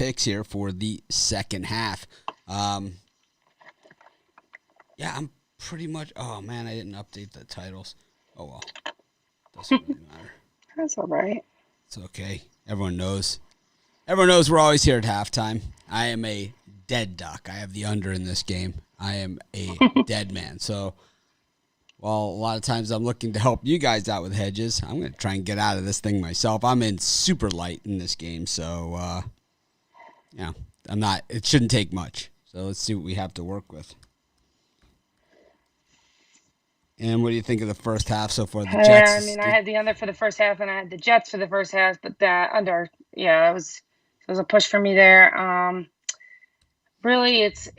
picks here for the second half. I'm pretty much. Oh man, I didn't update the titles. Oh well, doesn't really matter. That's all right. It's okay. Everyone knows. Everyone knows we're always here at halftime. I am a dead duck. I have the under in this game. I am a dead man. So, well, a lot of times I'm looking to help you guys out with hedges. I'm going to try and get out of this thing myself. I'm in super light in this game, so I'm not. It shouldn't take much. So let's see what we have to work with. And what do you think of the first half so far? The Jets. I mean, I had the under for the first half, and I had the Jets for the first half, but that under, yeah, it was a push for me there. Really, it's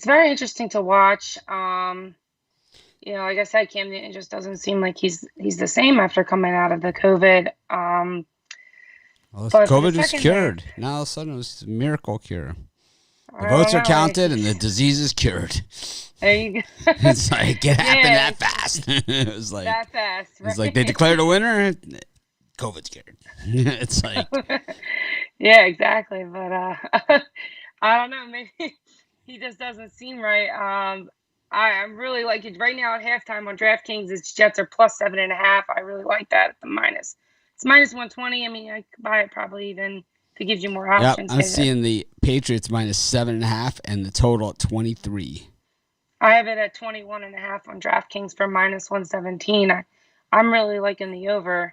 very interesting to watch. Like I said, Cam Newton just doesn't seem like he's the same after coming out of the COVID. Well, COVID was cured. Now all of a sudden it was a miracle cure. The votes are counted and the disease is cured. There you go. It's like it happened that fast. It was like that fast. Right? It's like they declared a winner. COVID's cured. It's like yeah, exactly. But I don't know. Maybe he just doesn't seem right. I'm really like it right now at halftime on DraftKings. It's Jets are plus 7.5. I really like that at the minus. It's minus 120. I mean, I could buy it probably even if it gives you more options. I'm seeing the Patriots minus 7.5 and the total at 23. I have it at 21.5 on DraftKings for minus 117. I'm really liking the over.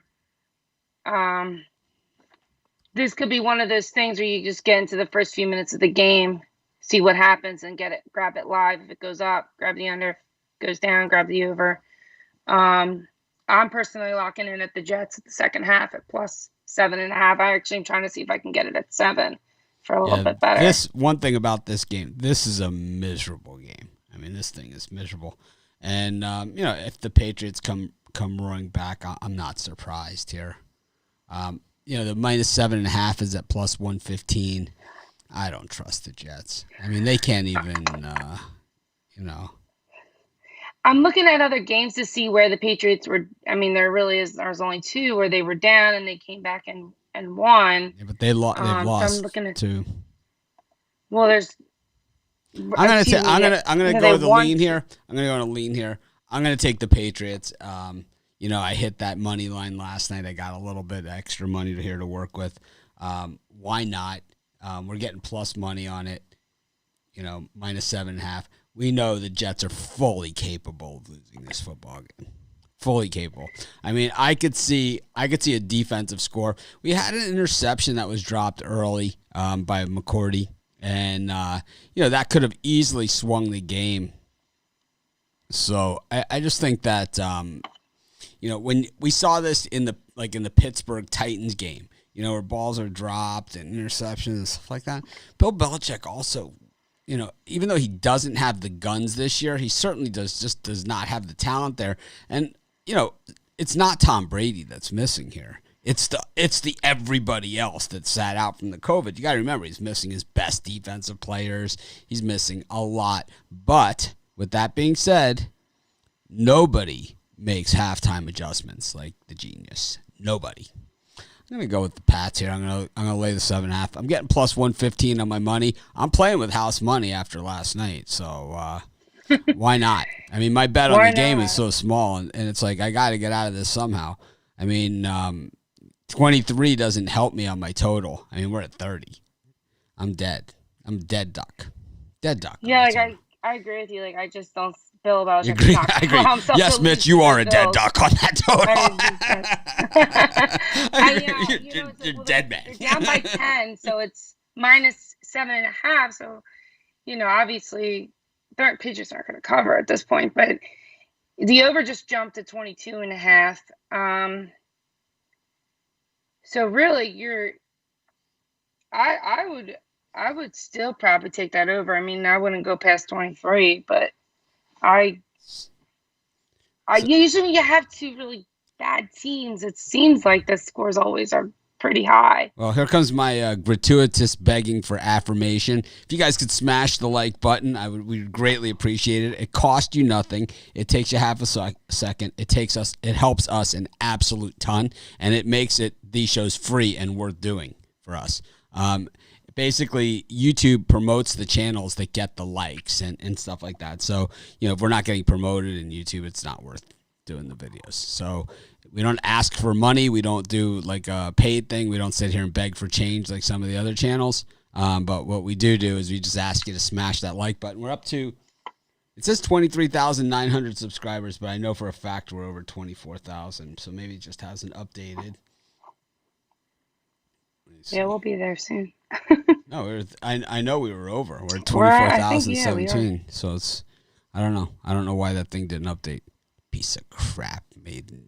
This could be one of those things where you just get into the first few minutes of the game, see what happens, and grab it live. If it goes up, grab the under. If it goes down, grab the over. I'm personally locking in at the Jets at the second half at plus 7.5. I actually am trying to see if I can get it at 7 for a little bit better. This one thing about this game, this is a miserable game. I mean, this thing is miserable. And, if the Patriots come roaring back, I'm not surprised here. The minus 7.5 is at plus 115. I don't trust the Jets. I mean, they can't even, I'm looking at other games to see where the Patriots were. I mean, there's only two where they were down and they came back and won. Yeah, but they've lost so I'm looking at two. Well, there's. I'm gonna go with a lean here. I'm gonna go on a lean here. I'm gonna take the Patriots. I hit that money line last night. I got a little bit extra money here to work with. Why not? We're getting plus money on it. Minus 7.5. We know the Jets are fully capable of losing this football game. Fully capable. I mean, I could see a defensive score. We had an interception that was dropped early by McCourty, and that could have easily swung the game. So I just think that when we saw this in the Pittsburgh Titans game, where balls are dropped and interceptions and stuff like that. Bill Belichick also, even though he doesn't have the guns this year, he certainly does not have the talent there. And, it's not Tom Brady that's missing here. It's the everybody else that sat out from the COVID. You got to remember, he's missing his best defensive players. He's missing a lot. But with that being said, nobody makes halftime adjustments like the genius. Nobody. I'm gonna go with the Pats here. I'm gonna lay the 7.5. I'm getting plus 115 on my money. I'm playing with house money after last night, so why not? I mean, my bet on the game is so small, and it's like I got to get out of this somehow. I mean, 23 doesn't help me on my total. I mean, we're at 30. I'm dead. I'm dead duck. Dead duck. Yeah, I agree with you. Like, I just don't. Bill Belichick. I agree. Yes, Mitch, you are a dead duck on that total. You're dead, man. They're down by 10, so it's minus 7.5. So, obviously, the Patriots aren't going to cover at this point. But the over just jumped to 22.5. So really, I would still probably take that over. I mean, I wouldn't go past 23, but. Usually you have two really bad teams. It seems like the scores always are pretty high. Well, here comes my gratuitous begging for affirmation. If you guys could smash the like button, we'd greatly appreciate it. It costs you nothing. It takes you half a second. It helps us an absolute ton, and it makes these shows free and worth doing for us. Basically, YouTube promotes the channels that get the likes and stuff like that. So, if we're not getting promoted in YouTube, it's not worth doing the videos. So we don't ask for money. We don't do like a paid thing. We don't sit here and beg for change like some of the other channels. But what we do is we just ask you to smash that like button. We're up to, it says 23,900 subscribers, but I know for a fact we're over 24,000. So maybe it just hasn't updated. Yeah, we'll be there soon. No, I know we were over. We're at 24,017. So it's, I don't know. I don't know why that thing didn't update. Piece of crap made in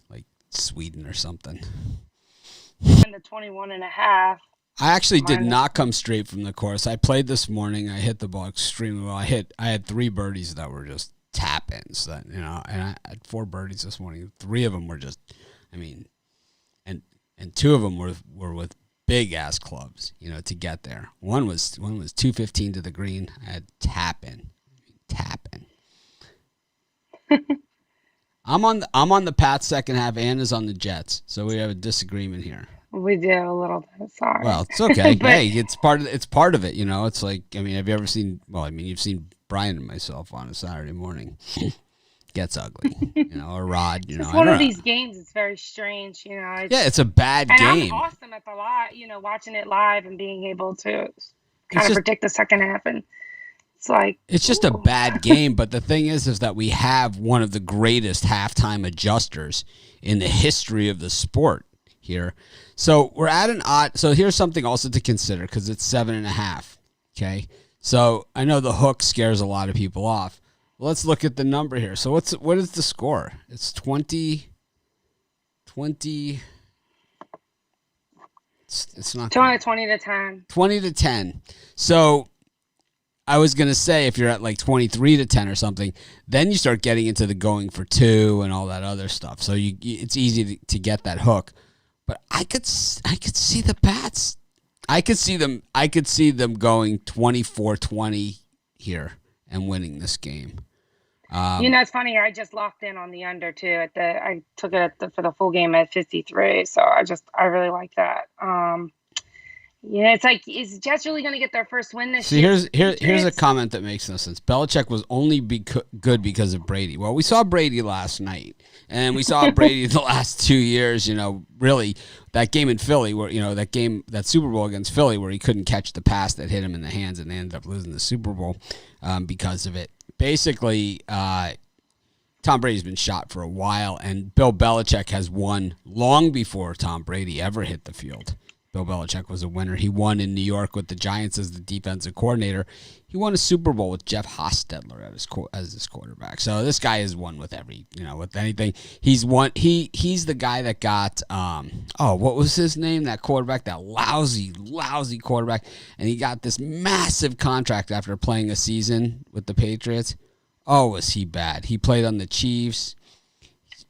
like Sweden or something. And the 21.5. I actually did not come straight from the course. I played this morning. I hit the ball extremely well. I had 3 birdies that were just tap-ins. That, and I had 4 birdies this morning. 3 of them were just, and 2 of them were with big ass clubs, to get there. One was 215 to the green. I had tap-in. I'm on the Pats second half. Ann is on the Jets, so we have a disagreement here. We do a little bit. Sorry. Well, it's okay. Hey, it's part of it. It's like, have you ever seen? Well, you've seen Brian and myself on a Saturday morning. Gets ugly, or Rod. It's one of these games. It's very strange, It's a bad game. I'm awesome at the lot, watching it live and being able to kind of predict the second half, and it's just a bad game. But the thing is that we have one of the greatest halftime adjusters in the history of the sport here. So we're at an odd. So here's something also to consider because it's 7.5. Okay, so I know the hook scares a lot of people off. Let's look at the number here. So what is the score? It's 20. It's not 20 to 10. 20 to 10. So I was going to say if you're at like 23 to 10 or something, then you start getting into the going for 2 and all that other stuff. So it's easy to get that hook. But I could see the Pats. I could see them going 24-20 here and winning this game. It's funny. I just locked in on the under too. I took it for the full game at 53. So I really like that. It's like, is Jets really going to get their first win this year? Here's a comment that makes no sense. Belichick was only good because of Brady. Well, we saw Brady last night, and we saw Brady the last 2 years. Really that game in Philly, where that Super Bowl against Philly, where he couldn't catch the pass that hit him in the hands, and they ended up losing the Super Bowl because of it. Basically, Tom Brady's been shot for a while, and Bill Belichick has won long before Tom Brady ever hit the field. Bill Belichick was a winner. He won in New York with the Giants as the defensive coordinator. He won a Super Bowl with Jeff Hostetler as his quarterback. So this guy has won with with anything. He's won. He's the guy that got what was his name? That quarterback, that lousy quarterback, and he got this massive contract after playing a season with the Patriots. Oh, was he bad? He played on the Chiefs.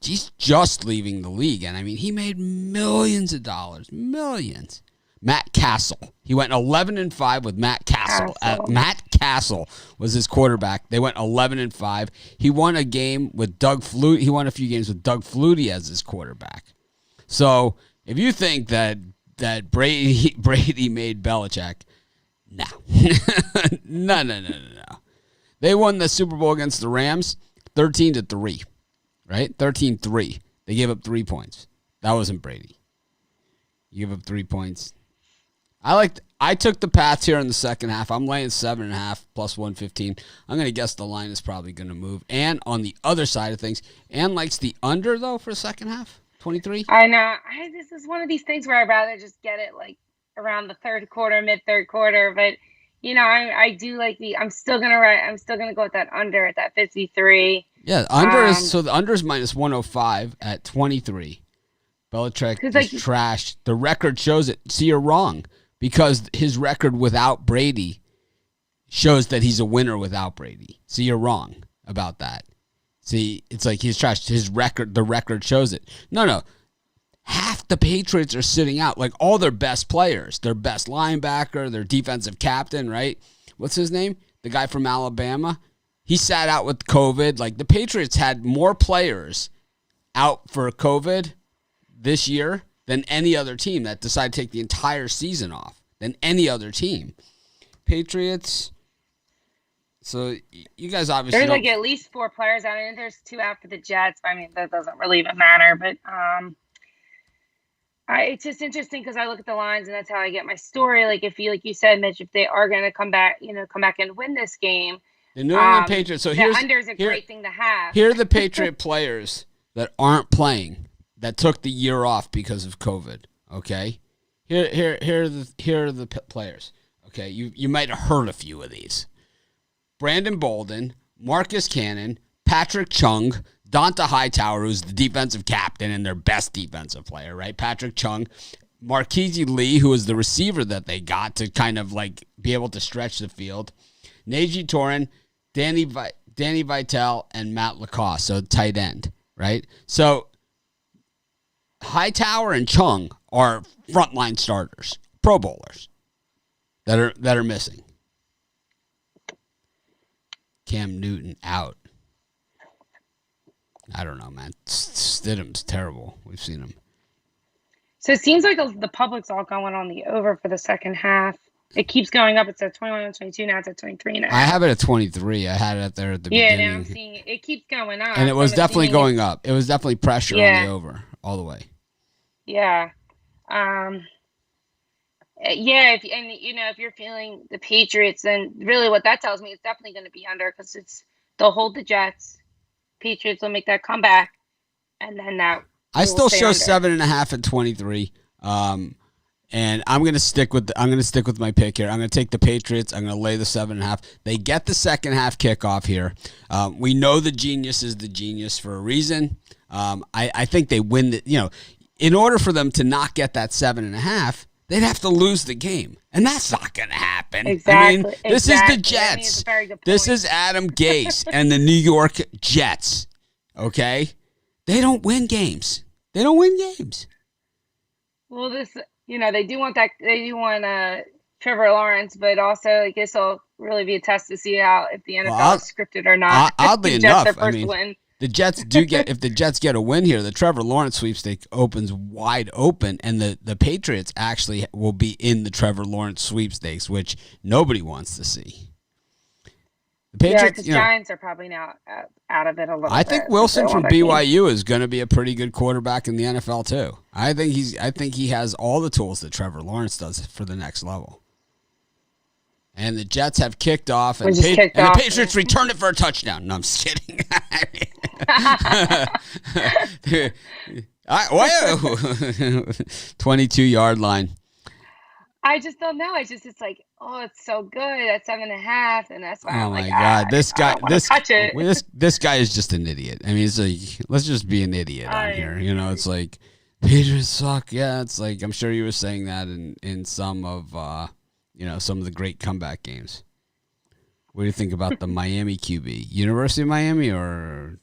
He's just leaving the league, and he made millions of dollars, millions. Matt Castle, he went 11-5 with Matt Castle. Matt Castle was his quarterback. They went 11-5. He won a game with Doug Flutie. He won a few games with Doug Flutie as his quarterback. So if you think that Brady made Belichick, no, no. They won the Super Bowl against the Rams, 13-3. Right? 13-3. They gave up 3 points. That wasn't Brady. You give up 3 points. I took the Pats here in the second half. I'm laying 7.5 plus 115. I'm going to guess the line is probably going to move. And on the other side of things, Ann likes the under, though, for the second half. 23. I know. This is one of these things where I'd rather just get it like around the third quarter, mid-third quarter. But, I do like I'm still going to go with that under at that 53. Yeah, the under is minus 105 at 23. Belichick is trashed. The record shows it. See, you're wrong because his record without Brady shows that he's a winner without Brady. See, you're wrong about that. See, it's like he's trashed. The record shows it. No. Half the Patriots are sitting out, like all their best players, their best linebacker, their defensive captain, right? What's his name? The guy from Alabama. He sat out with COVID. Like the Patriots had more players out for COVID this year than any other team that decided to take the entire season off than any other team. Patriots. So you guys obviously there's like at least 4 players. I mean, there's 2 out for the Jets. I mean, that doesn't really even matter. But it's just interesting because I look at the lines and that's how I get my story. Like like you said, Mitch, if they are going to come back and win this game, the New England Patriots. So the under is a great thing to have. Here are the Patriot players that aren't playing that took the year off because of COVID. Okay, here are the players. Okay, you might have heard a few of these. Brandon Bolden, Marcus Cannon, Patrick Chung, Donta Hightower, who's the defensive captain and their best defensive player, right? Patrick Chung, Marquise Lee, who is the receiver that they got to kind of like be able to stretch the field, Najee Torin, Danny Vitale, and Matt Lacoste, so tight end, right? So Hightower and Chung are frontline starters, Pro Bowlers that are missing. Cam Newton out. I don't know, man. Stidham's terrible. We've seen him. So it seems like the public's all going on the over for the second half. It keeps going up. It's at 21 and 22. Now it's at 23 now. I have it at 23. I had it there at the beginning. Yeah, now I'm seeing it. It keeps going up. And it was definitely going up. It was definitely pressure on the over all the way. Yeah. If you're feeling the Patriots, then really what that tells me is definitely going to be under because they'll hold the Jets. Patriots will make that comeback, and then that. I still show 7.5 and 23. And I'm gonna stick with my pick here. I'm gonna take the Patriots. I'm gonna lay the 7.5. They get the second half kickoff here. We know the genius is the genius for a reason. I think they win the. In order for them to not get that 7.5. They'd have to lose the game, and that's not going to happen. Exactly. I mean, this is the Jets. This is Adam Gase and the New York Jets. Okay, they don't win games. Well, they do want that. They do want Trevor Lawrence, but also I guess it'll really be a test to see if the NFL is scripted or not. Oddly enough, win. The Jets do get if the Jets get a win here, the Trevor Lawrence sweepstake opens wide open, and the Patriots actually will be in the Trevor Lawrence sweepstakes, which nobody wants to see. The Patriots, because Giants are probably now out of it a little bit. I think Wilson from BYU is going to be a pretty good quarterback in the NFL too. I think he has all the tools that Trevor Lawrence does for the next level. And the Jets have kicked off, and the Patriots returned it for a touchdown. No, I'm just kidding. 22-yard line. I just don't know. It's like, it's so good at 7.5, and that's why I'm like, God, this guy, touch it. This guy is just an idiot. I mean, it's like, let's just be an idiot on here. It's like Patriots suck. Yeah, it's like I'm sure you were saying that in some of some of the great comeback games. What do you think about the Miami QB? University of Miami or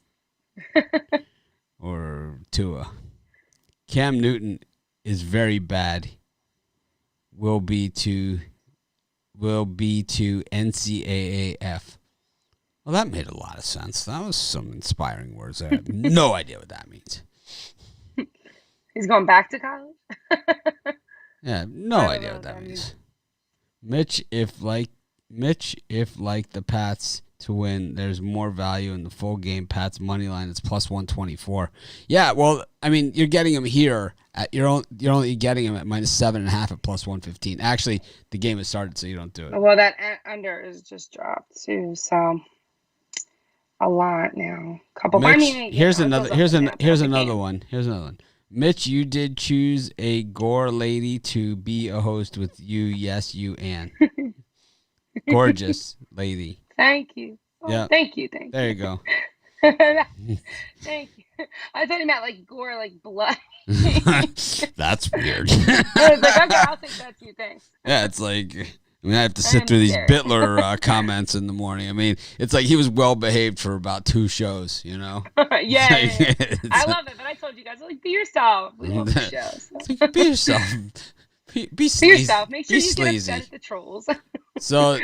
Tua? Cam Newton is very bad. Will be to NCAAF. Well, that made a lot of sense. That was some inspiring words. I have no idea what that means. He's going back to college? Yeah, no idea what that means. Mitch, if like the Pats to win, there's more value in the full game Pats money line. It's plus 124. Yeah, well, I mean, you're getting him here. You're only getting him at minus 7.5 at plus 115. Actually, the game has started, so you don't do it. Well, that under is just dropped too, so a lot now. Mitch, here's another one. Mitch, you did choose a Gore lady to be a host with you. Yes, you, Anne. Gorgeous lady. Thank you. Yeah. Thank you. There you go. Thank you. I thought you meant like gore, like blood. That's weird. I was like, okay, I'll take that too. Thanks. Yeah, it's like, I have to sit through these Bitler comments in the morning. I mean, it's like he was well behaved for about 2 shows, Yeah. I love it, but I told you guys, be yourself. We love the shows. Like, be yourself. Be sleazy. Be yourself. Make sure you get upset at the trolls. So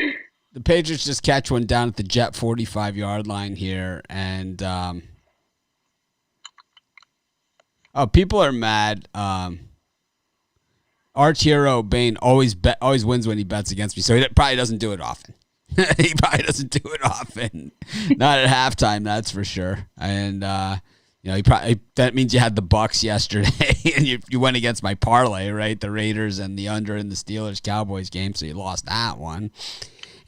the Patriots just catch one down at the Jet 45-yard line here, and people are mad. Arch hero Bane always wins when he bets against me, so he probably doesn't do it often. He probably doesn't do it often. Not at halftime, that's for sure. And he probably, that means you had the Bucks yesterday, and you went against my parlay, right? The Raiders and the under in the Steelers Cowboys game, so you lost that one.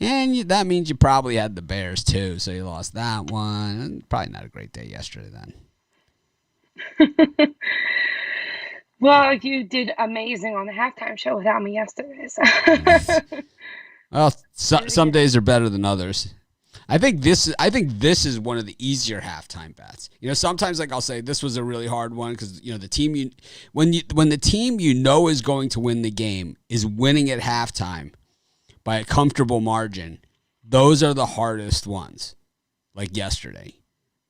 And that means you probably had the Bears too, so you lost that one. And probably not a great day yesterday then. Well, you did amazing on the halftime show without me yesterday. So. Well, some days are better than others. I think this is one of the easier halftime bets. Sometimes I'll say this was a really hard one because the team when the team is going to win the game is winning at halftime by a comfortable margin. Those are the hardest ones, like yesterday.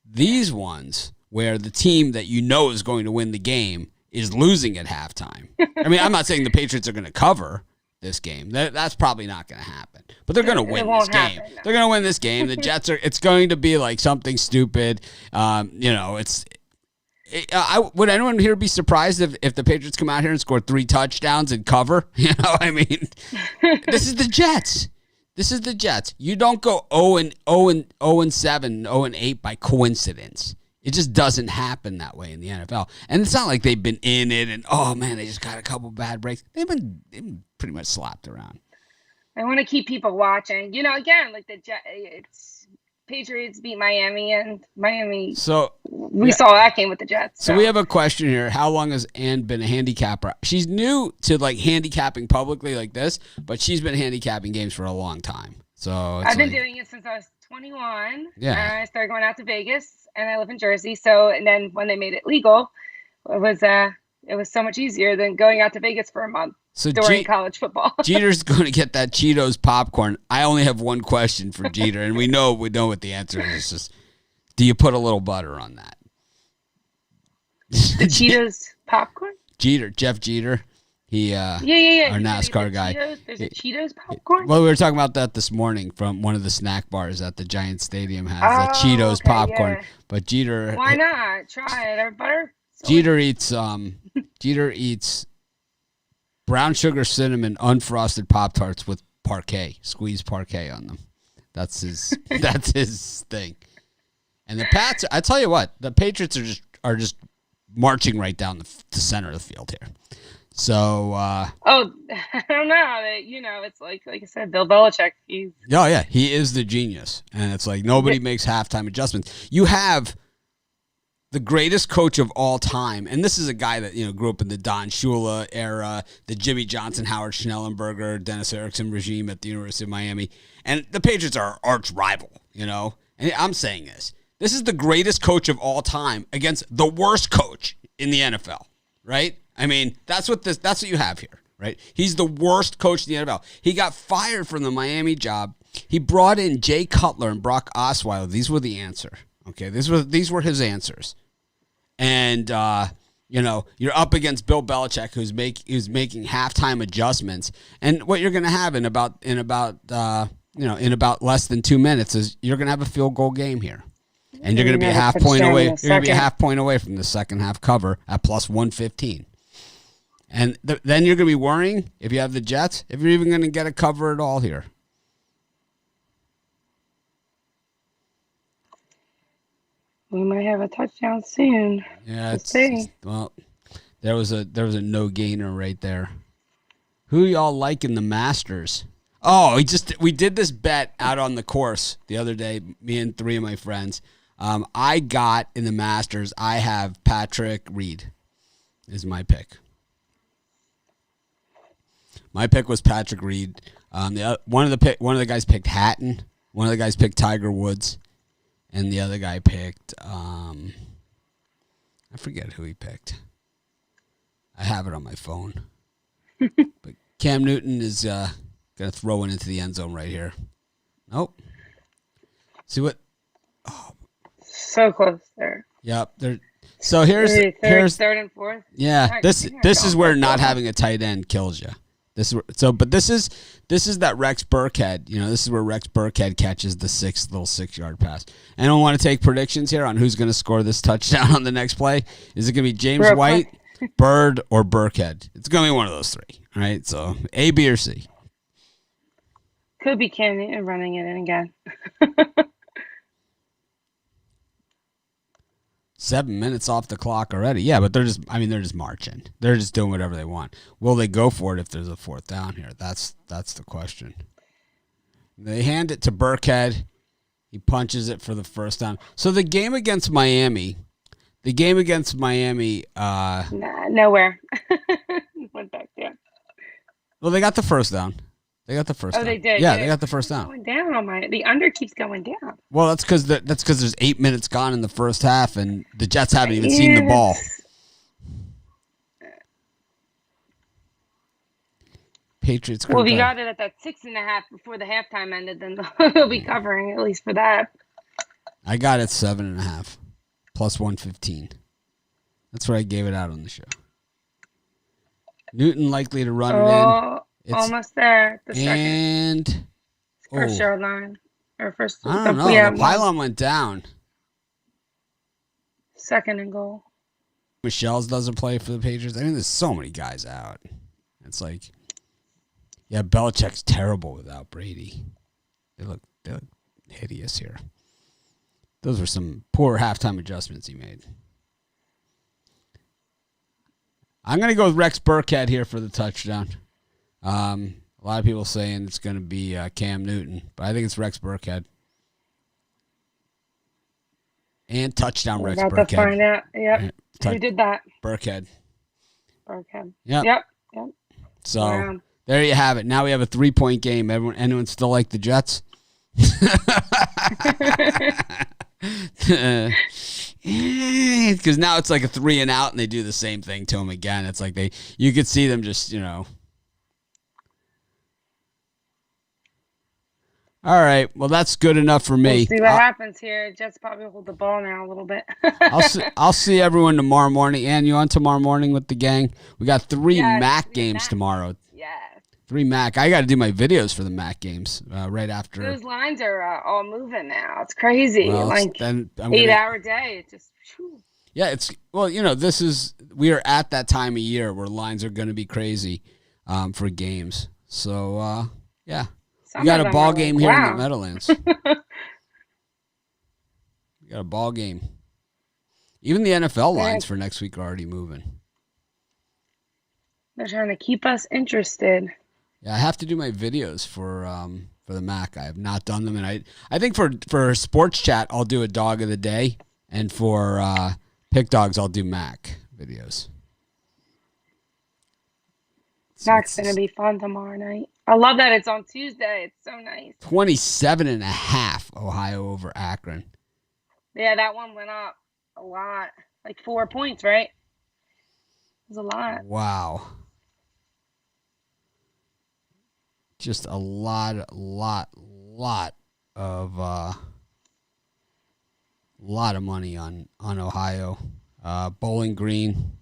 These ones where the team that is going to win the game is losing at halftime. I mean, I'm not saying the Patriots are going to cover this game. That's probably not going to hapen. But they're going to win this game. No. They're going to win this game. The Jets it's going to be like something stupid. Would anyone here be surprised if the Patriots come out here and score 3 touchdowns and cover? I mean, this is the Jets. This is the Jets. You don't go 0-7, 0-8 by coincidence. It just doesn't happen that way in the NFL. And it's not like they've been in it and, oh, man, they just got a couple bad breaks. They've been pretty much slapped around. I want to keep people watching. Again, like it's Patriots beat Miami, and Miami. So we saw that game with the Jets. So we have a question here. How long has Anne been a handicapper? She's new to handicapping publicly like this, but she's been handicapping games for a long time. So I've been doing it since I was 21. Yeah. And I started going out to Vegas, and I live in Jersey. So, and then when they made it legal, it was so much easier than going out to Vegas for a month during college football. Jeter's going to get that Cheetos popcorn. I only have one question for Jeter, and we know what the answer is. It's just, do you put a little butter on that? The Cheetos popcorn? Jeff Jeter. He, yeah. Our NASCAR guy. There's a Cheetos popcorn? Well, we were talking about that this morning from one of the snack bars at the Giant Stadium has the Cheetos popcorn. Yeah. But Jeter... Why not? Try it. Butter? Jeter eats brown sugar cinnamon unfrosted Pop-Tarts with squeezed Parquet on them. That's his thing. And the Pats, I tell you what, the Patriots are just marching right down the center of the field here. So I don't know. It's like I said, Bill Belichick. He is the genius, and it's like nobody makes halftime adjustments. You have the greatest coach of all time, and this is a guy that grew up in the Don Shula era, the Jimmy Johnson, Howard Schnellenberger, Dennis Erickson regime at the University of Miami, and the Patriots are arch rival. And I'm saying this is the greatest coach of all time against the worst coach in the NFL, right? I mean, that's what you have here, right? He's the worst coach in the NFL. He got fired from the Miami job. He brought in Jay Cutler and Brock Osweiler. These were the answer. Okay, these were his answers. And you're up against Bill Belichick, who's making halftime adjustments. And what you're going to have in about less than 2 minutes is you're going to have a field goal game here. And you're going to be a half point away. You're going to be a half point away from the second half cover at plus 115. And then you're going to be worrying, if you have the Jets, if you're even going to get a cover at all here. We might have a touchdown soon. Yeah, there was a no gainer right there. Who y'all like in the Masters? Oh, we did this bet out on the course the other day. Me and 3 of my friends. I got in the Masters. I have Patrick Reed is my pick. My pick was Patrick Reed. One of the guys picked Hatton. One of the guys picked Tiger Woods, and the other guy picked I forget who he picked. I have it on my phone. But Cam Newton is gonna throw one into the end zone right here. Nope. See what? Oh. So close there. Yep. So here's third and fourth. Yeah. This is where not having a tight end kills you. This is that Rex Burkhead. This is where Rex Burkhead catches the 6-yard pass. Anyone want to take predictions here on who's going to score this touchdown on the next play? Is it going to be James White Bird, or Burkhead. It's going to be one of those three. All right, so A, B, or C. Could be Cam Newton running it in again. 7 minutes off the clock already. Yeah, but they're just marching. They're just doing whatever they want. Will they go for it if there's a fourth down here? That's the question. They hand it to Burkhead. He punches it for the first down. So the game against Miami, Nowhere. Went back there. Well, they got the first down. They did. Yeah, they got the first down. Going down on the under keeps going down. Well, that's because there's 8 minutes gone in the first half, and the Jets haven't even seen the ball. Patriots. Well, if you got it at that 6.5 before the halftime ended, then they'll be covering at least for that. I got it 7.5 plus 115. That's what I gave it out on the show. Newton likely to run it in. It's almost there. The second. First yard line. Or first. I don't know. The pylon went down. 2nd and goal. Michelle's doesn't play for the Patriots. I mean, there's so many guys out. It's like, yeah, Belichick's terrible without Brady. They look hideous here. Those were some poor halftime adjustments he made. I'm going to go with Rex Burkhead here for the touchdown. A lot of people saying it's going to be Cam Newton, but I think it's Rex Burkhead. And touchdown Rex Burkhead. About to find out. Yep. Who did that? Burkhead. Yep. So there you have it. Now we have a 3-point game. Anyone still like the Jets? Because now it's like a 3 and out, and they do the same thing to them again. It's like you could see them just, All right, well, that's good enough for me. We'll see what happens here. Jets probably hold the ball now a little bit. I'll see everyone tomorrow morning. Ann, you on tomorrow morning with the gang? We got 3 MAC games tomorrow. Yeah. 3 MAC. I got to do my videos for the MAC games right after. Those lines are all moving now. It's crazy. Well, like 8-hour day. It just. Whew. Yeah, we are at that time of year where lines are going to be crazy for games. So yeah. We got a ball game here in the Meadowlands. We got a ball game. Even the NFL lines for next week are already moving. They're trying to keep us interested. Yeah, I have to do my videos for the MAC. I have not done them, and I think for sports chat I'll do a dog of the day, and for pick dogs I'll do MAC videos. Mac's going to be fun tomorrow night. I love that it's on Tuesday. It's so nice. 27.5 Ohio over Akron. Yeah, that one went up a lot. Like 4 points, right? It was a lot. Wow. Just a lot of money on Ohio. Bowling Green.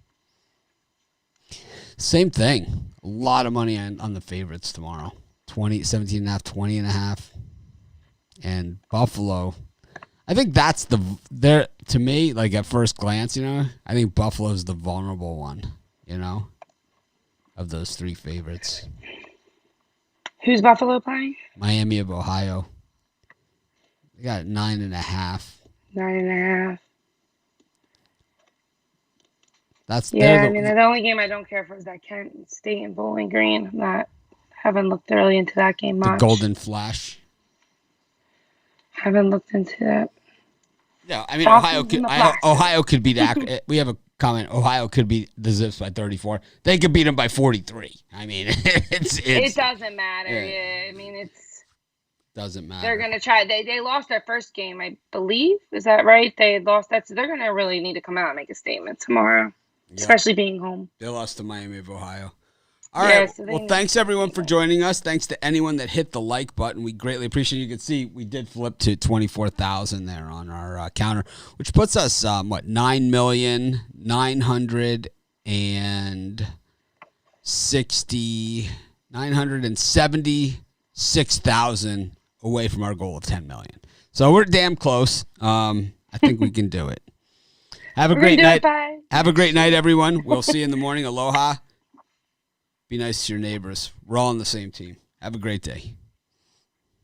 Same thing. A lot of money on the favorites tomorrow. 17.5, 20.5. And Buffalo. I think that's to me, like at first glance, I think Buffalo's the vulnerable one, of those 3 favorites. Who's Buffalo playing? Miami of Ohio. They got 9.5. 9.5. That's the only game I don't care for is that Kent State and Bowling Green. Haven't looked really into that game much. The Golden Flash. Haven't looked into that. Yeah, I mean Ohio could beat Akron. We have a comment. Ohio could beat the Zips by 34. They could beat them by 43. I mean, it doesn't matter. Yeah, I mean doesn't matter. They're gonna try. They lost their first game, I believe. Is that right? They lost that, so they're gonna really need to come out and make a statement tomorrow. Yep. Especially being home. They lost to Miami of Ohio. All right. So well, thanks everyone for joining us. Thanks to anyone that hit the like button. We greatly appreciate it. You can see we did flip to 24,000 there on our counter, which puts us 976,000 away from our goal of 10 million. So we're damn close. I think we can do it. Have a great night. Bye. Have a great night, everyone. We'll see you in the morning. Aloha. Be nice to your neighbors. We're all on the same team. Have a great day.